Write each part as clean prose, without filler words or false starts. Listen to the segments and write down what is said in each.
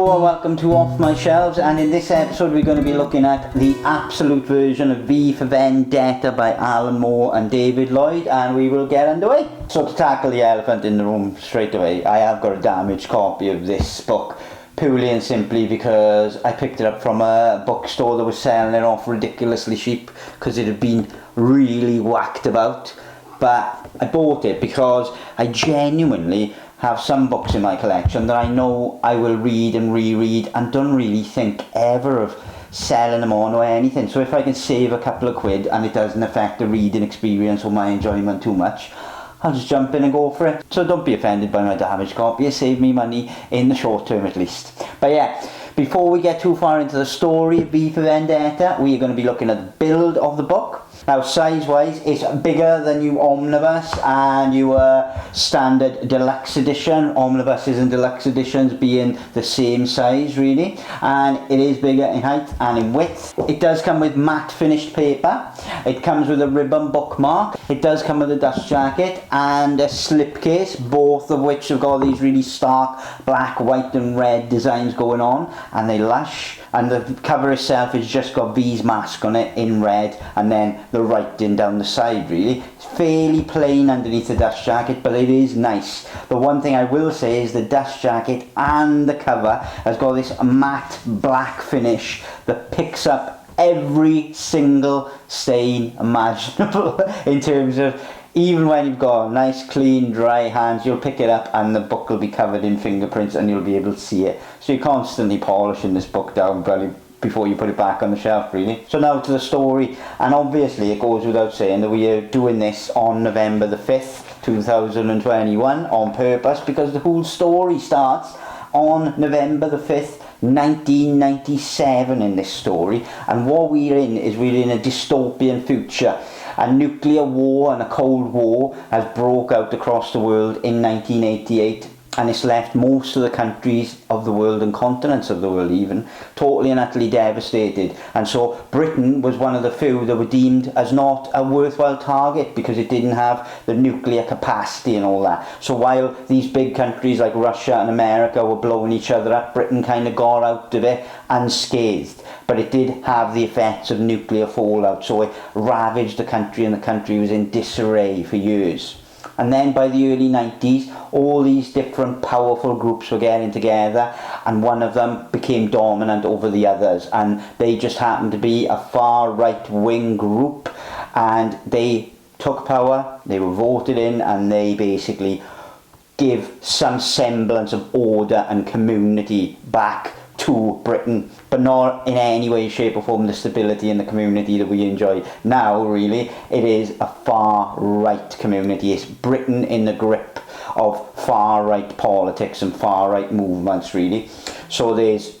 Hello and welcome to Off My Shelves, and in this episode we're going to be looking at the absolute version of V for Vendetta by Alan Moore and David Lloyd, and we will get underway. So to tackle the elephant in the room straight away, I have got a damaged copy of this book, purely and simply because I picked it up from a bookstore that was selling it off ridiculously cheap because it had been really whacked about. But I bought it because I genuinely have some books in my collection that I know I will read and reread and don't really think ever of selling them on or anything. So if I can save a couple of quid and it doesn't affect the reading experience or my enjoyment too much, I'll just jump in and go for it. So don't be offended by my damaged copy, it saved me money in the short term at least. But yeah, before we get too far into the story of V for Vendetta, we are going to be looking at the build of the book. Now, size-wise, it's bigger than your Omnibus and your standard deluxe edition. Omnibuses and deluxe editions being the same size, really. And it is bigger in height and in width. It does come with matte finished paper. It comes with a ribbon bookmark. It does come with a dust jacket and a slipcase, both of which have got these really stark black, white and red designs going on. And they lush. And the cover itself has just got V's mask on it in red, and then the writing down the side, really. It's fairly plain underneath the dust jacket, but it is nice. The one thing I will say is the dust jacket and the cover has got this matte black finish that picks up every single stain imaginable in terms of, even when you've got nice, clean, dry hands, you'll pick it up and the book will be covered in fingerprints and you'll be able to see it. So you're constantly polishing this book down before you put it back on the shelf, really. So now to the story, and obviously it goes without saying that we are doing this on November the 5th, 2021 on purpose, because the whole story starts on November the 5th, 1997 in this story, and what we're in a dystopian future. A nuclear war and a cold war has broke out across the world in 1988, and it's left most of the countries of the world and continents of the world even totally and utterly devastated. And so Britain was one of the few that were deemed as not a worthwhile target because it didn't have the nuclear capacity and all that. So while these big countries like Russia and America were blowing each other up, Britain kind of got out of it unscathed. But it did have the effects of nuclear fallout, so it ravaged the country and the country was in disarray for years. And then by the early 90s, all these different powerful groups were getting together, and one of them became dominant over the others, and they just happened to be a far right-wing group, and they took power, they were voted in, and they basically give some semblance of order and community back to Britain, but not in any way, shape or form the stability and the community that we enjoy now. Really, it is a far right community. It's Britain in the grip of far right politics and far right movements, really. So there's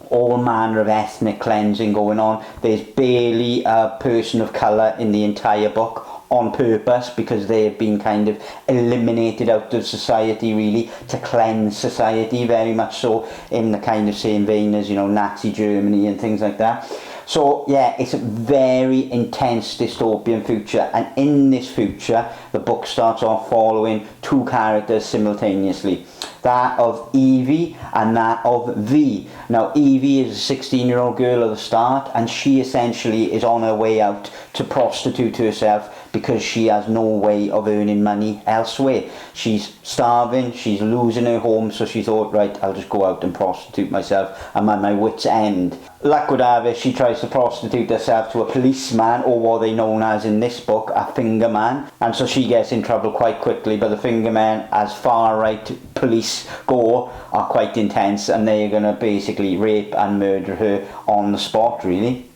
all manner of ethnic cleansing going on. There's barely a person of colour in the entire book, on purpose, because they have been kind of eliminated out of society, really, to cleanse society, very much so in the kind of same vein as, you know, Nazi Germany and things like that. So yeah, it's a very intense dystopian future, and in this future the book starts off following two characters simultaneously, that of Evie and that of V. Now Evie is a 16-year-old girl at the start, and she essentially is on her way out to prostitute herself because she has no way of earning money elsewhere. She's starving, she's losing her home, so she thought, right, I'll just go out and prostitute myself. I'm at my wit's end. Luck would have it, she tries to prostitute herself to a policeman, or what they known as in this book, a finger man, and so she gets in trouble quite quickly. But the finger men, as far right police go, are quite intense, and they're going to basically rape and murder her on the spot, really.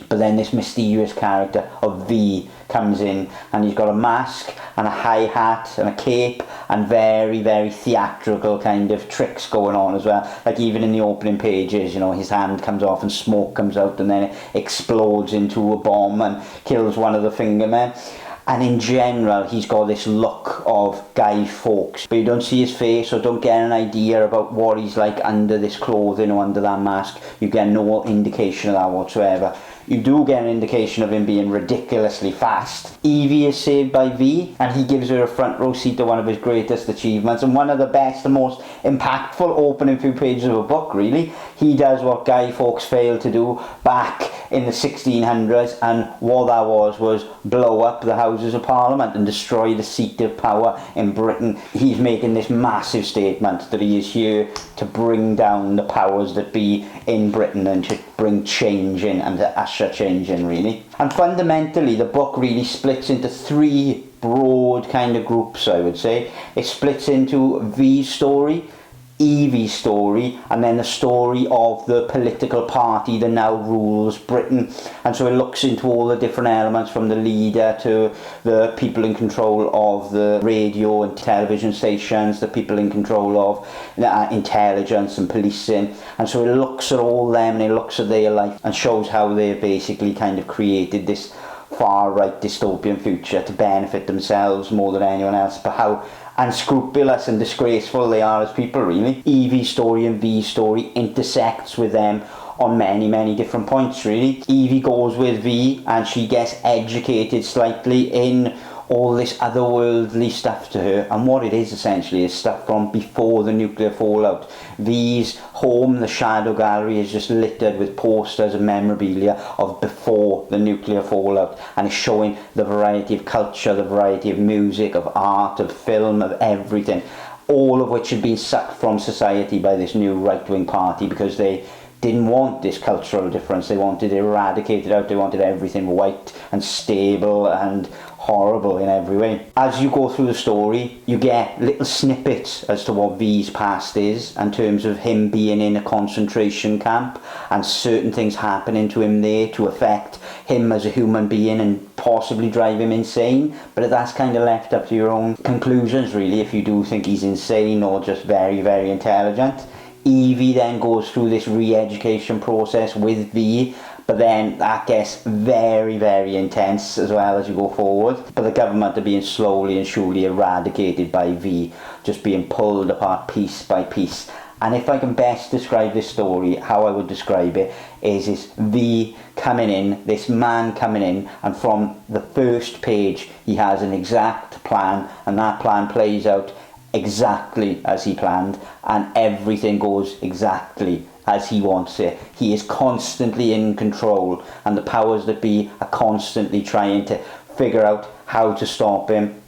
But then this mysterious character of V comes in, and he's got a mask and a high hat and a cape and very, very theatrical kind of tricks going on as well. Like even in the opening pages, you know, his hand comes off and smoke comes out and then it explodes into a bomb and kills one of the fingermen. And in general, he's got this look of Guy Fawkes, but you don't see his face or don't get an idea about what he's like under this clothing or under that mask. You get no indication of that whatsoever. you do get an indication of him being ridiculously fast. Evie is saved by V, and he gives her a front row seat to one of his greatest achievements, and one of the best and most impactful opening few pages of a book, really. He does what Guy Fawkes failed to do back in the 1600s, and what that was blow up the Houses of Parliament and destroy the seat of power in Britain. He's making this massive statement that he is here to bring down the powers that be in Britain and to bring change in and to usher change in, really. And fundamentally, the book really splits into three broad kind of groups, I would say. It splits into V's story, Evie's story, and then the story of the political party that now rules Britain. And so it looks into all the different elements, from the leader to the people in control of the radio and television stations, the people in control of intelligence and policing. And so it looks at all them, and it looks at their life and shows how they basically kind of created this far-right dystopian future to benefit themselves more than anyone else, but how unscrupulous and disgraceful they are as people, really. Evie's story and V's story intersects with them on many different points, really. Evie goes with V, and she gets educated slightly in all this otherworldly stuff to her, and what it is essentially is stuff from before the nuclear fallout. V's home, the Shadow Gallery, is just littered with posters and memorabilia of before the nuclear fallout, and it's showing the variety of culture, the variety of music, of art, of film, of everything, all of which had been sucked from society by this new right-wing party because they didn't want this cultural difference. They wanted it eradicated out. They wanted everything white and stable and horrible in every way. As you go through the story, you get little snippets as to what V's past is, in terms of him being in a concentration camp and certain things happening to him there to affect him as a human being and possibly drive him insane. But that's kind of left up to your own conclusions, really, if you do think he's insane or just very intelligent. Evie then goes through this re-education process with V, but then that gets very intense as well as you go forward. But the government are being slowly and surely eradicated by V, just being pulled apart piece by piece. And if I can best describe this story, how I would describe it is this V coming in, this man coming in, and from the first page he has an exact plan, and that plan plays out exactly as he planned, and everything goes exactly as he wants it. He is constantly in control, and the powers that be are constantly trying to figure out how to stop him,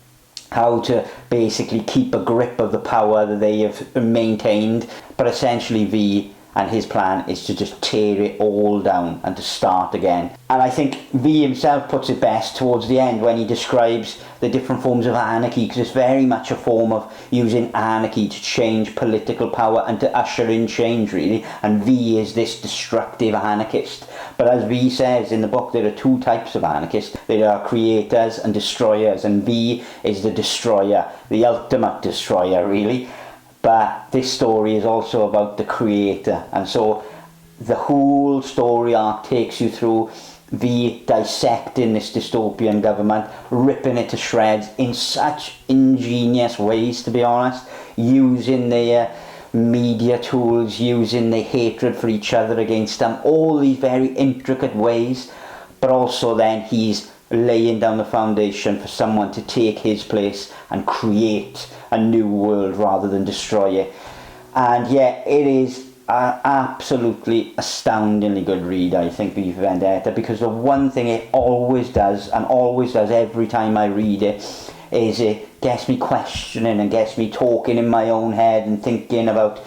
how to basically keep a grip of the power that they have maintained. But essentially V and his plan is to just tear it all down and to start again. And I think V himself puts it best towards the end when he describes the different forms of anarchy, because it's very much a form of using anarchy to change political power and to usher in change, really. And V is this destructive anarchist. But as V says in the book, there are two types of anarchists. There are creators and destroyers, and V is the destroyer, the ultimate destroyer, really. But this story is also about the creator, and so the whole story arc takes you through V dissecting this dystopian government, ripping it to shreds in such ingenious ways, to be honest, using their media tools, using their hatred for each other against them, all these very intricate ways. But also then he's laying down the foundation for someone to take his place and create a new world rather than destroy it. And yeah, it is an absolutely astoundingly good read, I think, V for Vendetta, because the one thing it always does, and always does every time I read it, is it gets me questioning and gets me talking in my own head and thinking about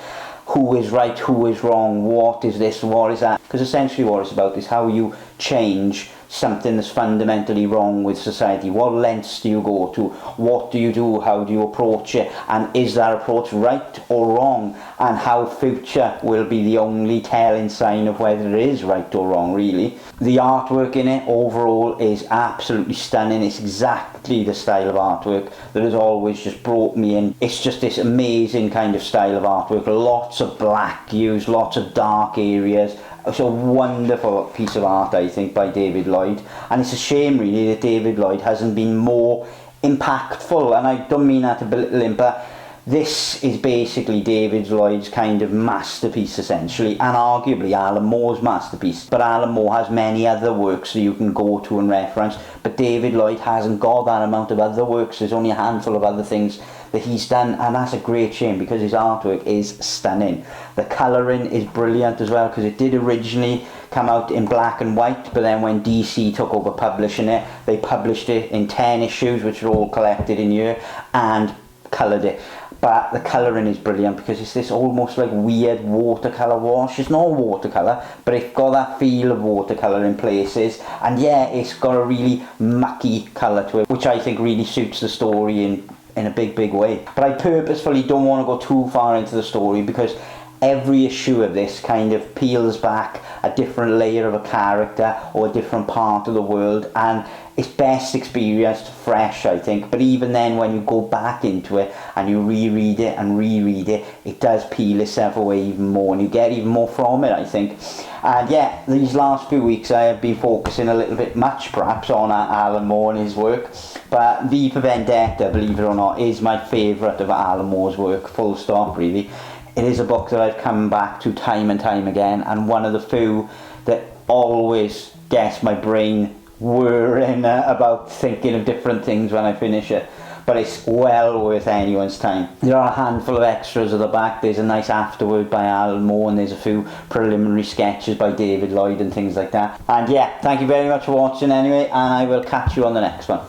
who is right, who is wrong, what is this, what is that. Because essentially what it's about is how you change something that's fundamentally wrong with society. What lengths do you go to? What do you do? How do you approach it? And is that approach right or wrong? And how future will be the only telling sign of whether it is right or wrong, really. The artwork in it overall is absolutely stunning. It's exactly the style of artwork that has always just brought me in. It's just this amazing kind of style of artwork. Lots of black used, lots of dark areas. It's a wonderful piece of art, I think, by David Lloyd. And it's a shame, really, that David Lloyd hasn't been more impactful. And I don't mean that to belittle him, but this is basically David Lloyd's kind of masterpiece, essentially, and arguably Alan Moore's masterpiece. But Alan Moore has many other works that you can go to and reference, but David Lloyd hasn't got that amount of other works. There's only a handful of other things that he's done, and that's a great shame because his artwork is stunning. The colouring is brilliant as well, because it did originally come out in black and white, but then when DC took over publishing it, they published it in 10 issues, which are all collected in here, and coloured it. But the colouring is brilliant because it's this almost like weird watercolour wash. It's not watercolour, but it's got that feel of watercolour in places. And yeah, it's got a really mucky colour to it, which I think really suits the story in a big way. But I purposefully don't want to go too far into the story, because every issue of this kind of peels back a different layer of a character or a different part of the world, and it's best experienced fresh, I think. But even then, when you go back into it and you reread it and reread it, it does peel itself away even more, and you get even more from it, I think. And yeah, these last few weeks I have been focusing a little bit much perhaps on Alan Moore and his work, but V for Vendetta, believe it or not, is my favourite of Alan Moore's work, full stop really. It is a book that I've come back to time and time again, and one of the few that always gets my brain whirring about thinking of different things when I finish it. But it's well worth anyone's time. There are a handful of extras at the back. There's a nice afterword by Alan Moore, and there's a few preliminary sketches by David Lloyd and things like that. And yeah, thank you very much for watching anyway, and I will catch you on the next one.